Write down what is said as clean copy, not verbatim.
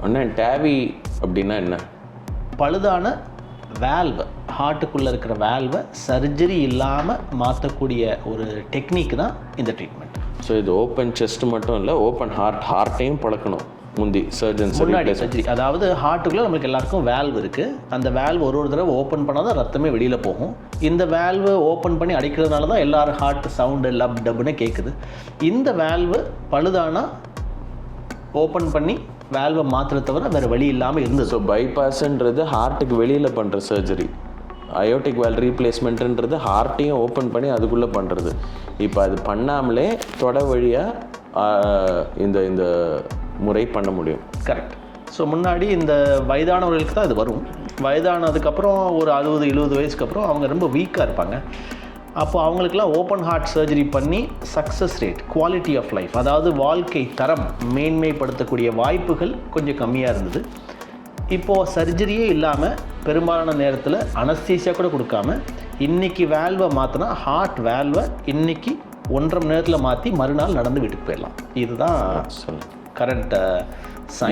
அண்ணா Davy அப்படின்னா என்ன? பழுதான valve, ஹார்ட்டுக்குள்ளே இருக்கிற வேல்வை சர்ஜரி இல்லாமல் மாற்றக்கூடிய ஒரு டெக்னிக் தான் இந்த ட்ரீட்மெண்ட். ஸோ இது ஓப்பன் செஸ்ட் மட்டும் இல்லை, ஓப்பன் ஹார்ட்டையும் பழக்கணும் முந்தி சர்ஜன்ஸ் முன்னாடி சர்ஜரி. அதாவது ஹார்ட்டுக்குள்ளே நம்மளுக்கு எல்லாருக்கும் வேல்வ் இருக்குது. அந்த வேல்வ் ஒரு தடவை ஓப்பன் பண்ணால் தான் ரத்தமே வெளியில் போகும். இந்த வேல்வு ஓப்பன் பண்ணி அடிக்கிறதுனால தான் எல்லாரும் ஹார்ட் சவுண்டு லப் டப்புன்னு கேட்குது. இந்த வேல்வு பழுதானா ஓப்பன் பண்ணி வேல்வை மாத்திர தவிர வேறு வழி இல்லாமல் இருந்தது. ஸோ பைபாஸ்ன்றது ஹார்ட்டுக்கு வெளியில் பண்ணுற சர்ஜரி, அயோட்டிக் வேல் ரீப்ளேஸ்மெண்ட்டுன்றது ஹார்ட்டையும் ஓப்பன் பண்ணி அதுக்குள்ளே பண்ணுறது. இப்போ அது பண்ணாமலே தொட வழியாக இந்த முறை பண்ண முடியும். கரெக்ட். ஸோ முன்னாடி இந்த வயதானவர்களுக்கு தான் இது வரும். வயதானதுக்கப்புறம் ஒரு 60-70 வயசுக்கு அப்புறம் அவங்க ரொம்ப வீக்காக இருப்பாங்க. அப்போ அவங்களுக்குலாம் ஓப்பன் ஹார்ட் சர்ஜரி பண்ணி success rate, quality of life, அதாவது வாழ்க்கை தரம் மேன்மைப்படுத்தக்கூடிய வாய்ப்புகள் கொஞ்சம் கம்மியாக இருந்தது. இப்போது சர்ஜரியே இல்லாமல் பெரும்பாலான நேரத்தில் அனஸ்தீசியா கூட கொடுக்காம இன்றைக்கி வேல்வை மாற்றினா ஹார்ட் வேல்வை இன்றைக்கி 1.5 மணி நேரத்தில் மாற்றி மறுநாள் நடந்து வீட்டுக்கு போயிடலாம். இதுதான் கரண்ட் சயின்ஸ்.